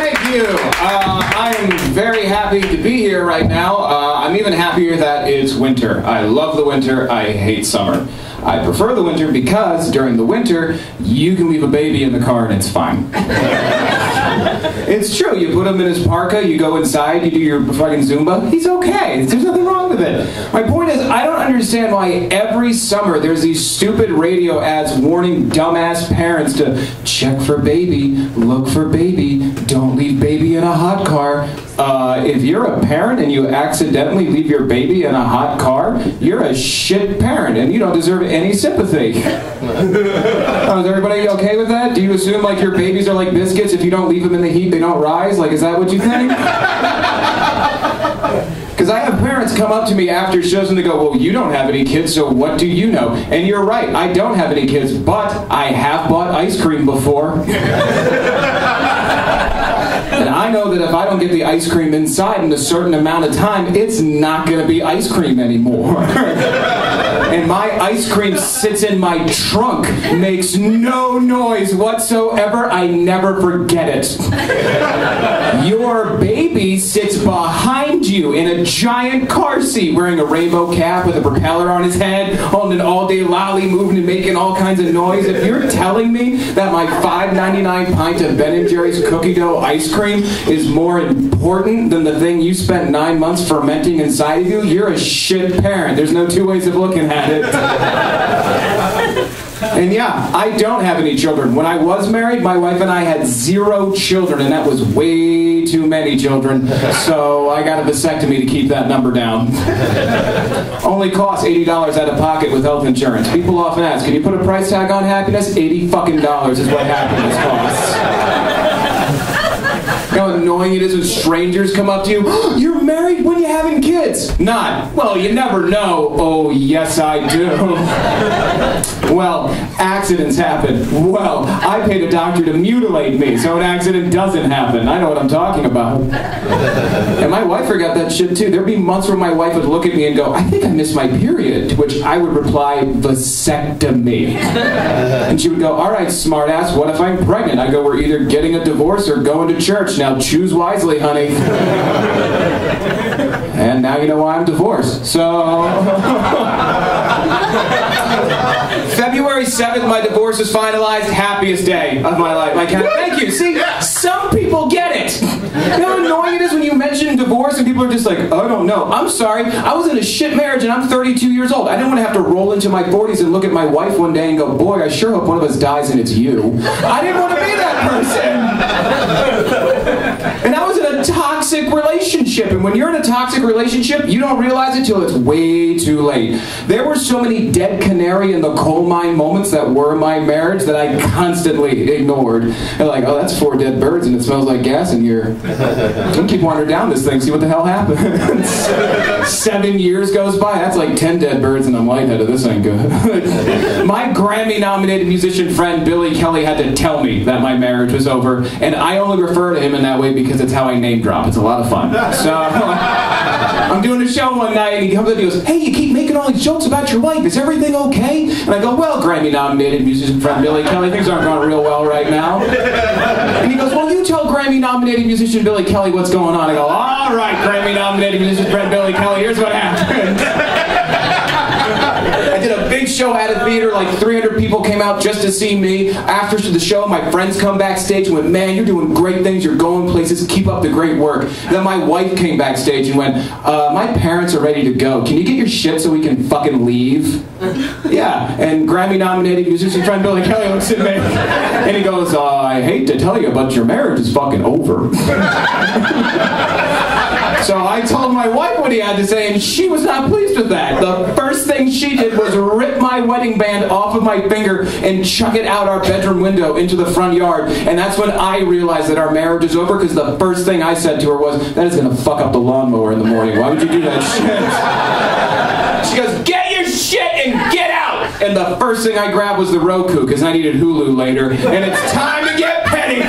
Thank you. I am very happy to be here right now. I'm even happier that it's winter. I love the winter. I hate summer. I prefer the winter because during the winter, you can leave a baby in the car and it's fine. It's true. You put him in his parka, you go inside, you do your fucking Zumba. He's okay. There's nothing wrong with it. My point is, I don't understand why every summer there's these stupid radio ads warning dumbass parents to check for baby, look for baby, don't leave baby in a hot car. If you're a parent and you accidentally leave your baby in a hot car, you're a shit parent and you don't deserve any sympathy. Is everybody okay with that? Do you assume like your babies are like biscuits? If you don't leave them in the heat, they don't rise? Like, is that what you think? Because I have parents come up to me after shows and they go, well, you don't have any kids, so what do you know? And you're right, I don't have any kids, but I have bought ice cream before. And I know that if I don't get the ice cream inside in a certain amount of time, it's not going to be ice cream anymore. And my ice cream sits in my trunk, makes no noise whatsoever. I never forget it. Your baby sits behind you in a giant car seat, wearing a rainbow cap with a propeller on his head, holding an all-day lolly, moving and making all kinds of noise. If you're telling me that my $5.99 pint of Ben & Jerry's cookie dough ice cream is more important than the thing you spent 9 months fermenting inside of you, you're a shit parent. There's no two ways of looking at it. And yeah, I don't have any children. When I was married, my wife and I had 0 children, and that was way too many children. So I got a vasectomy to keep that number down. Only costs $80 out of pocket with health insurance. People often ask, can you put a price tag on happiness? $80 fucking is what happiness costs. You know how annoying it is when strangers come up to you? Oh, you're married? When are you having kids? Not. Well, you never know. Oh, yes, I do. Well, accidents happen. Well, I paid a doctor to mutilate me so an accident doesn't happen. I know what I'm talking about. And my wife forgot that shit too. There'd be months where my wife would look at me and go, I think I missed my period. To which I would reply, vasectomy. And she would go, all right, smartass, what if I'm pregnant? I go, we're either getting a divorce or going to church. Now choose wisely, honey. And now you know why I'm divorced. So... February 7th, my divorce is finalized. Happiest day of my life. Thank you. See, some people get it. You know how annoying it is when you mention divorce and people are just like, oh, I don't know. I'm sorry. I was in a shit marriage and I'm 32 years old. I didn't want to have to roll into my 40s and look at my wife one day and go, boy, I sure hope one of us dies and it's you. I didn't want to be that person. And I was in a toxic relationship. And when you're in a toxic relationship, you don't realize it till it's way too late. There were so many dead canary in the coal mine moments that were my marriage that I constantly ignored. And like, oh, that's 4 dead birds and it smells like gas in here. I'm gonna keep wandering down this thing, see what the hell happens. 7 years goes by, that's like 10 dead birds and I'm lightheaded. This ain't good. My Grammy-nominated musician friend Billy Kelly had to tell me that my marriage was over, and I only refer to him in that way because it's how I name drop. It's a lot of fun. So I'm doing a show one night and he comes up and he goes, hey, you keep making all these jokes about your wife. Is everything okay? And I go, well, Grammy-nominated musician friend Billy Kelly, things aren't going real well right now. And he goes, well, you tell Grammy-nominated musician Billy Kelly what's going on. I go, all right, Grammy-nominated musician friend Billy Kelly, here's what happened. I did a big show at a theater, like 300 people came out just to see me. After the show, my friends come backstage and went, man, you're doing great things, you're going places, keep up the great work. Then my wife came backstage and went, my parents are ready to go. Can you get your shit so we can fucking leave? Yeah, and Grammy-nominated musician friend Billy Kelly looks at me and he goes, I hate to tell you, but your marriage is fucking over. So I told my wife what he had to say, and she was not pleased with that. The first thing she did was rip my wedding band off of my finger and chuck it out our bedroom window into the front yard. And that's when I realized that our marriage is over, because the first thing I said to her was, that is going to fuck up the lawnmower in the morning. Why would you do that shit? She goes, get your shit and get out! And the first thing I grabbed was the Roku, because I needed Hulu later. And it's time to get petty!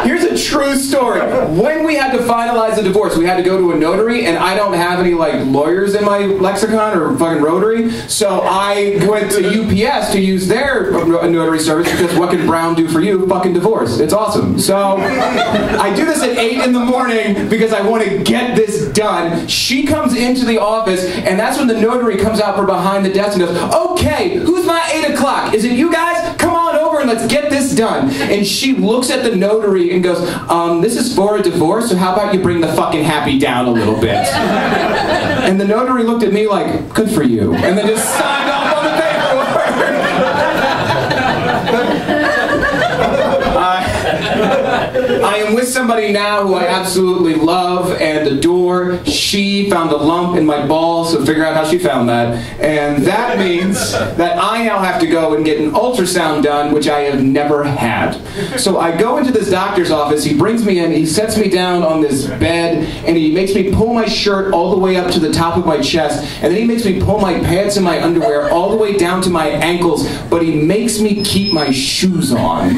Here's a true story. When we had to finalize the divorce, we had to go to a notary, and I don't have any like lawyers in my lexicon or fucking rotary, so I went to UPS to use their notary service because what can Brown do for you? Fucking divorce. It's awesome. So I do this at 8 in the morning because I want to get this done. She comes into the office, and that's when the notary comes out from behind the desk and goes, okay, who's my 8 o'clock? Is it you guys? Come on over and let's get this done. And she looks at the notary and goes, this is for a divorce, so how about you bring the fucking happy down a little bit? And the notary looked at me like, good for you. And then just signed off on the paperwork. I am with somebody now who I absolutely love and adore. She found a lump in my ball, so figure out how she found that. And that means that I now have to go and get an ultrasound done, which I have never had. So I go into this doctor's office, he brings me in, he sets me down on this bed, and he makes me pull my shirt all the way up to the top of my chest, and then he makes me pull my pants and my underwear all the way down to my ankles, but he makes me keep my shoes on.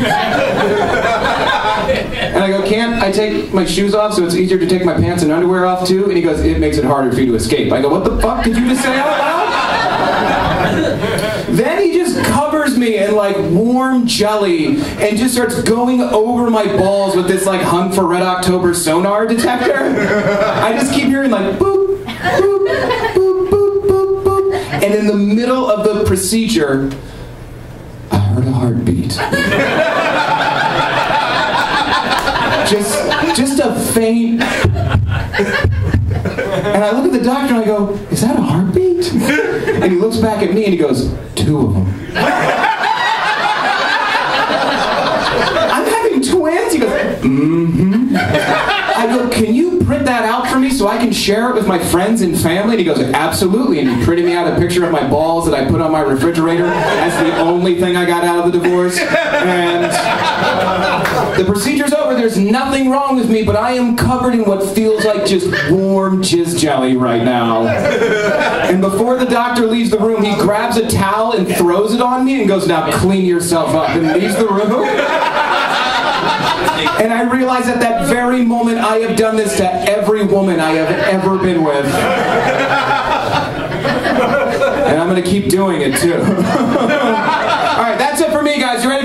And I go, can't I take my shoes off so it's easier to take my pants and underwear off too? And he goes, it makes it harder for you to escape. I go, what the fuck did you just say out loud? Then he just covers me in like warm jelly and just starts going over my balls with this like Hunt for Red October sonar detector. I just keep hearing like boop, boop, boop, boop, boop, boop. And in the middle of the procedure, I heard a heartbeat. Just a faint. And I look at the doctor and I go, is that a heartbeat? And he looks back at me and he goes, 2 of them. I'm having twins? He goes, mm-hmm. I go, can you print that out for me so I can share it with my friends and family? And he goes, absolutely. And he printed me out a picture of my balls that I put on my refrigerator as the only thing I got out of the divorce. And the procedure's over. There's nothing wrong with me, but I am covered in what feels like just warm jizz jelly right now. And before the doctor leaves the room, he grabs a towel and throws it on me and goes, now clean yourself up, and leaves the room. And I realize at that very moment I have done this to every woman I have ever been with. And I'm going to keep doing it too. All right, that's it for me, guys. You ready?